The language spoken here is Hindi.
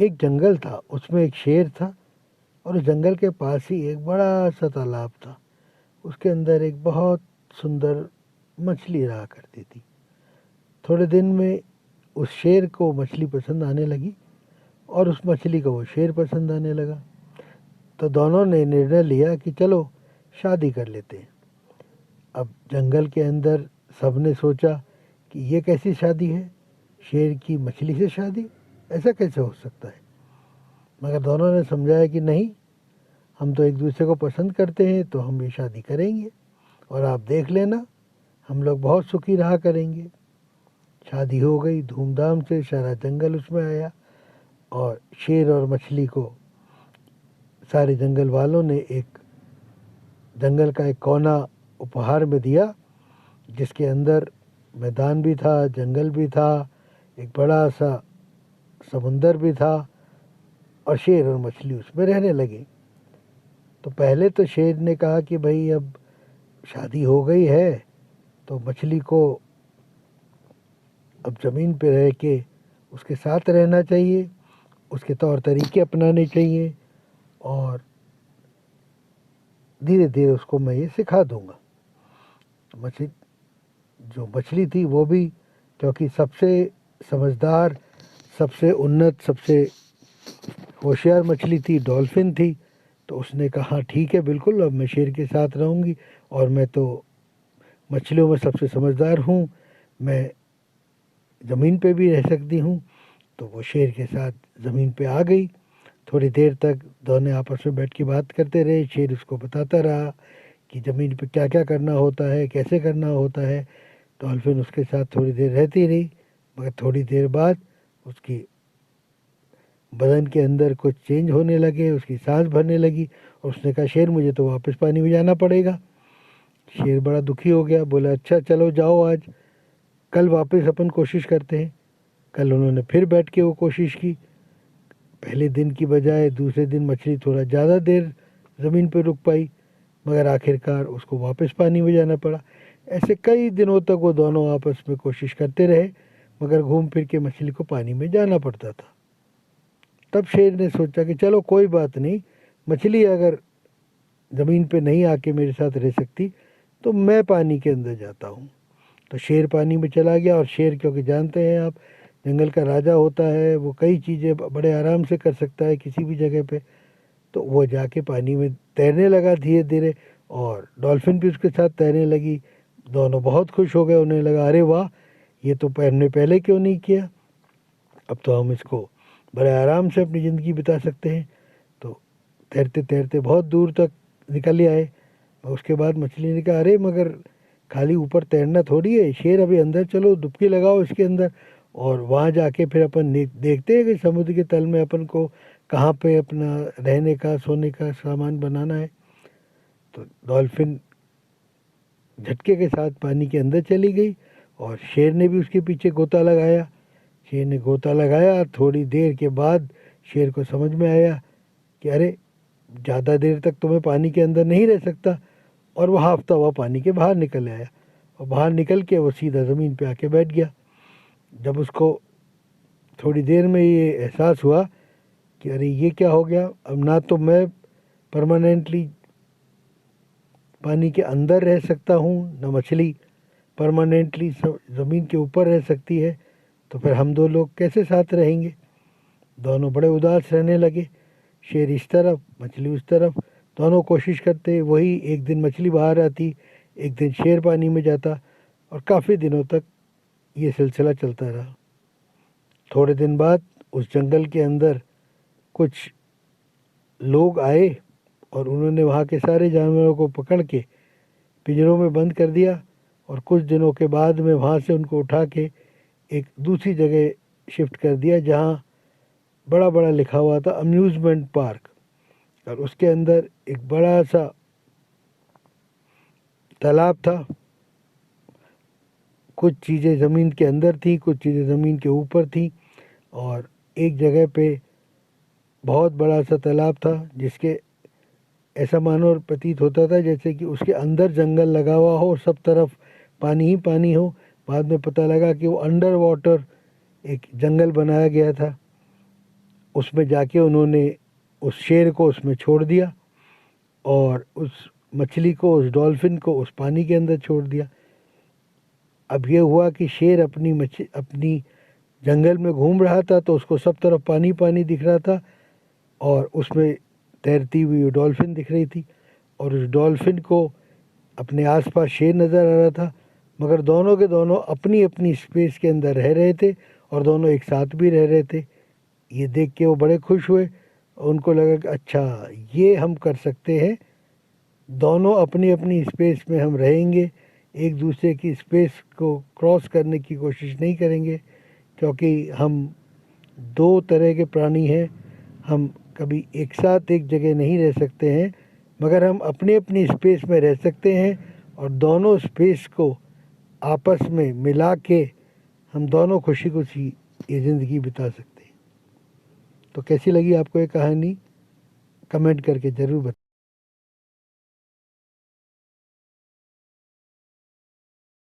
एक जंगल था, उसमें एक शेर था और उस जंगल के पास ही एक बड़ा सा तालाब था। उसके अंदर एक बहुत सुंदर मछली रहा करती थी। थोड़े दिन में उस शेर को मछली पसंद आने लगी और उस मछली को वो शेर पसंद आने लगा। तो दोनों ने निर्णय लिया कि चलो शादी कर लेते हैं। अब जंगल के अंदर सबने सोचा कि ये कैसी शादी है, शेर की मछली से शादी, ऐसा कैसे हो सकता है। मगर दोनों ने समझाया कि नहीं, हम तो एक दूसरे को पसंद करते हैं तो हम ये शादी करेंगे और आप देख लेना, हम लोग बहुत सुखी रहा करेंगे। शादी हो गई धूमधाम से, सारा जंगल उसमें आया और शेर और मछली को सारे जंगल वालों ने एक जंगल का एक कोना उपहार में दिया, जिसके अंदर मैदान भी था, जंगल भी था, एक बड़ा सा समुंदर भी था और शेर और मछली उसमें रहने लगे। तो पहले तो शेर ने कहा कि भाई अब शादी हो गई है तो मछली को अब ज़मीन पे रह के उसके साथ रहना चाहिए, उसके तौर तरीके अपनाने चाहिए और धीरे धीरे उसको मैं ये सिखा दूंगा। तो मछली थी वो भी, क्योंकि सबसे समझदार, सबसे उन्नत, सबसे होशियार मछली थी, डॉल्फिन थी, तो उसने कहा ठीक है बिल्कुल, अब मैं शेर के साथ रहूँगी और मैं तो मछलियों में सबसे समझदार हूँ, मैं ज़मीन पे भी रह सकती हूँ। तो वो शेर के साथ ज़मीन पे आ गई। थोड़ी देर तक दोनों आपस में बैठ के बात करते रहे। शेर उसको बताता रहा कि ज़मीन पे क्या क्या करना होता है, कैसे करना होता है। डॉल्फिन उसके साथ थोड़ी देर रहती रही, मगर थोड़ी देर बाद उसकी बदन के अंदर कुछ चेंज होने लगे, उसकी सांस भरने लगी और उसने कहा शेर मुझे तो वापस पानी में जाना पड़ेगा। शेर बड़ा दुखी हो गया, बोला अच्छा चलो जाओ, आज कल वापस अपन कोशिश करते हैं। कल उन्होंने फिर बैठ के वो कोशिश की। पहले दिन की बजाय दूसरे दिन मछली थोड़ा ज़्यादा देर ज़मीन पर रुक पाई, मगर आखिरकार उसको वापस पानी में जाना पड़ा। ऐसे कई दिनों तक वो दोनों आपस में कोशिश करते रहे, मगर घूम फिर के मछली को पानी में जाना पड़ता था। तब शेर ने सोचा कि चलो कोई बात नहीं, मछली अगर ज़मीन पे नहीं आके मेरे साथ रह सकती तो मैं पानी के अंदर जाता हूँ। तो शेर पानी में चला गया और शेर, क्योंकि जानते हैं आप, जंगल का राजा होता है, वो कई चीज़ें बड़े आराम से कर सकता है किसी भी जगह पे। तो वो जाके पानी में तैरने लगा धीरे धीरे और डॉल्फिन भी उसके साथ तैरने लगी। दोनों बहुत खुश हो गए, उन्हें लगा अरे वाह, ये तो हमने पहले क्यों नहीं किया, अब तो हम इसको बड़े आराम से अपनी ज़िंदगी बिता सकते हैं। तो तैरते तैरते बहुत दूर तक निकल आए। उसके बाद मछली ने कहा अरे मगर खाली ऊपर तैरना थोड़ी है, शेर अभी अंदर चलो, डुबकी लगाओ इसके अंदर और वहाँ जाके फिर अपन देखते हैं कि समुद्र के तल में अपन को कहाँ पे अपना रहने का सोने का सामान बनाना है। तो डॉल्फिन झटके के साथ पानी के अंदर चली गई और शेर ने भी उसके पीछे गोता लगाया। शेर ने गोता लगाया, थोड़ी देर के बाद शेर को समझ में आया कि अरे ज़्यादा देर तक तो मैं पानी के अंदर नहीं रह सकता, और वह हाफता हुआ पानी के बाहर निकल आया और बाहर निकल के वो सीधा ज़मीन पे आके बैठ गया। जब उसको थोड़ी देर में ये एहसास हुआ कि अरे ये क्या हो गया, अब ना तो मैं परमानेंटली पानी के अंदर रह सकता हूँ, न मछली परमानेंटली ज़मीन के ऊपर रह सकती है, तो फिर हम दो लोग कैसे साथ रहेंगे। दोनों बड़े उदास रहने लगे, शेर इस तरफ मछली उस तरफ, दोनों कोशिश करते, वही एक दिन मछली बाहर आती, एक दिन शेर पानी में जाता और काफ़ी दिनों तक ये सिलसिला चलता रहा। थोड़े दिन बाद उस जंगल के अंदर कुछ लोग आए और उन्होंने वहाँ के सारे जानवरों को पकड़ के पिंजरों में बंद कर दिया और कुछ दिनों के बाद में वहाँ से उनको उठा के एक दूसरी जगह शिफ्ट कर दिया, जहाँ बड़ा बड़ा लिखा हुआ था अम्यूज़मेंट पार्क, और उसके अंदर एक बड़ा सा तालाब था। कुछ चीज़ें ज़मीन के अंदर थी, कुछ चीज़ें ज़मीन के ऊपर थी, और एक जगह पे बहुत बड़ा सा तालाब था जिसके ऐसा मानो और प्रतीत होता था जैसे कि उसके अंदर जंगल लगा हुआ हो, सब तरफ पानी ही पानी हो। बाद में पता लगा कि वो अंडर वाटर एक जंगल बनाया गया था। उसमें जाके उन्होंने उस शेर को उसमें छोड़ दिया और उस मछली को, उस डॉल्फिन को उस पानी के अंदर छोड़ दिया। अब ये हुआ कि शेर अपनी जंगल में घूम रहा था तो उसको सब तरफ पानी पानी दिख रहा था और उसमें तैरती हुई डॉल्फिन दिख रही थी और उस डॉल्फिन को अपने आसपास शेर नज़र आ रहा था, मगर दोनों के दोनों अपनी अपनी स्पेस के अंदर रह रहे थे और दोनों एक साथ भी रह रहे थे। ये देख के वो बड़े खुश हुए और उनको लगा कि अच्छा ये हम कर सकते हैं, दोनों अपनी अपनी स्पेस में हम रहेंगे, एक दूसरे की स्पेस को क्रॉस करने की कोशिश नहीं करेंगे, क्योंकि हम दो तरह के प्राणी हैं, हम कभी एक साथ एक जगह नहीं रह सकते हैं, मगर हम अपनी अपनी स्पेस में रह सकते हैं और दोनों स्पेस को आपस में मिला के हम दोनों खुशी खुशी ये ज़िंदगी बिता सकते हैं। तो कैसी लगी आपको ये कहानी, कमेंट करके ज़रूर बताएं।